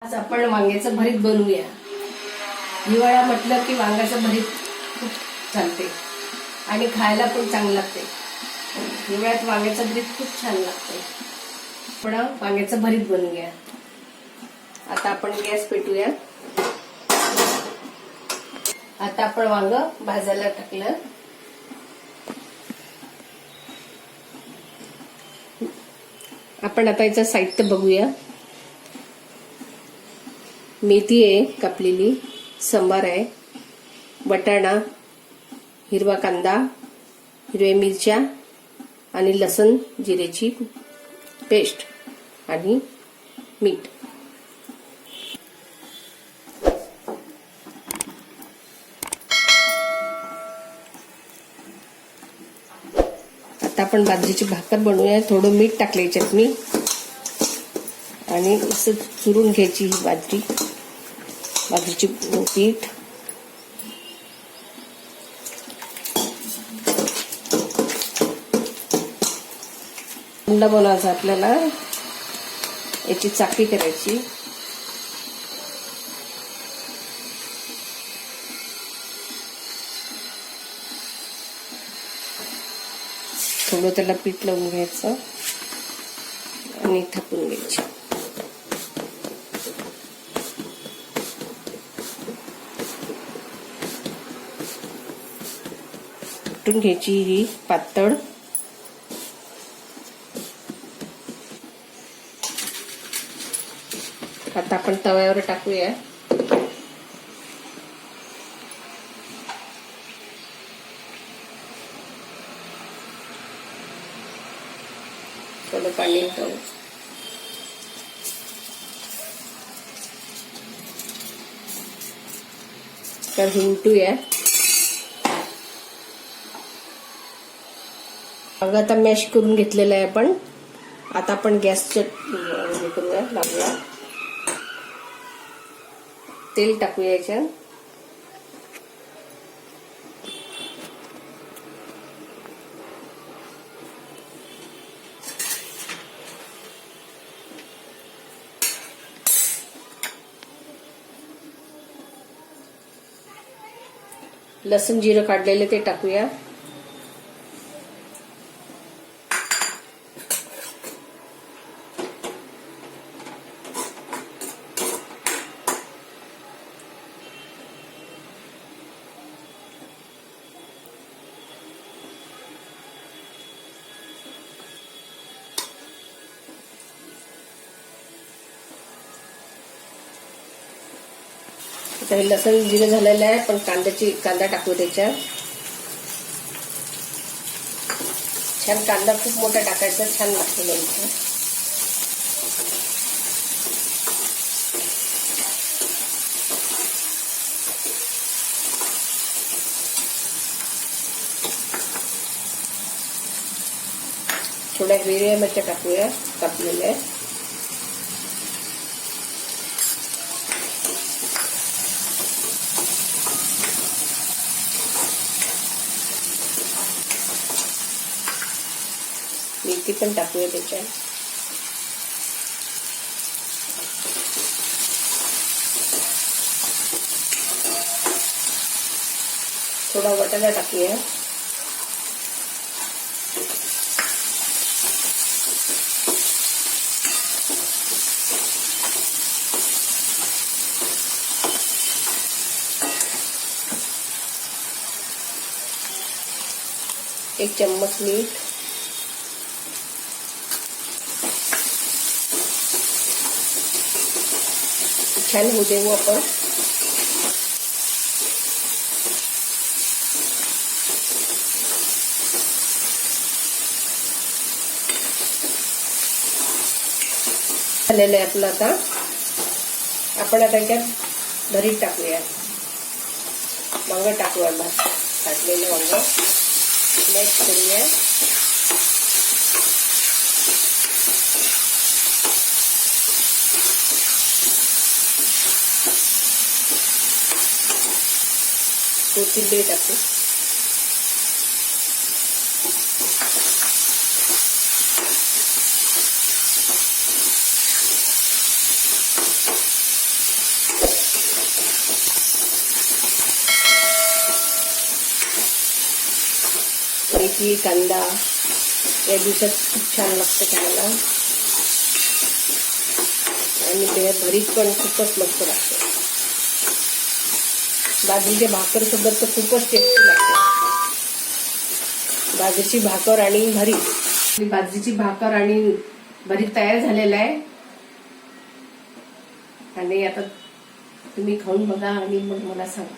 आज आपण वांग्याचं भरीत बनवूया। हिवाळा म्हटलं की वांग्याचं भरीत खूप चालते आणि खायला पण चांगलं लागते। हिवाळ्यात वांग्याचं भरीत खूप छान लागते। आपण वांग्याचं भरीत बनवूया। आता आपण गॅस पेटूया। आता आपण वांग भाजायला टाकलं। आपण आता याचं साहित्य बघूया। मेथी आहे कापलेली, सांबार आहे, बटाणा, हिरवा कांदा, हिरव्या मिरच्या आणि लसूण जिऱ्याची पेस्ट आणि मीठ। आता आपण बाजरीची भाकर बनवूया। थोडं मीठ टाकले चटणी आणि असं चुरून घ्यायची ही बाजरीची पीठ। उंड बनवायचा आपल्याला, याची चाकरी करायची। थोडं त्याला पीठ लावून घ्यायचं आणि थापून घ्यायची। कुटून घ्यायची ही पातळ। आता आपण तव्यावर टाकूया। थोडं पाणी टाकू। तर उलटूया। मग आता मॅश करून घेतलेलं आहे आपण। आता आपण गॅसचं हे करूया, लावूया। तेल टाकूया याच्यात। लसूण जिरं काढलेले ते टाकूया। आता हे लसूण जिरं झालेलं आहे, पण कांदा टाकू त्याच्यात। छान कांदा खूप मोठा टाकायचा, छान लागतो लोणचं। थोड्या हिरव्या मिरच्या टाकूया कापलेल्या। मेथी पण टाकूया त्याच्यात। थोडा बटाटा टाकूया। एक चम्मच मीठ, छान होऊ देऊ आपण। झालेलं आहे आपलं। आता आपण आता त्याच्यात भरीत टाकूया। वांग टाकूया, काढलेलं वांग मॅश करूया। कोथिंबीर टाकू। आणखी कांदा या दिवसात खूप छान लागतं खायला. आणि ते भरीत पण खूपच मस्त लागते. बाजरीच्या भाकर सोबत तर खूपच टेस्टी लागते. बाजरीची भाकर आणि भरीत. बाजरीची भाकर आणि भरीत तयार झालेला आहे. आणि आता तुम्ही खाऊन बघा आणि मग मला सांगा.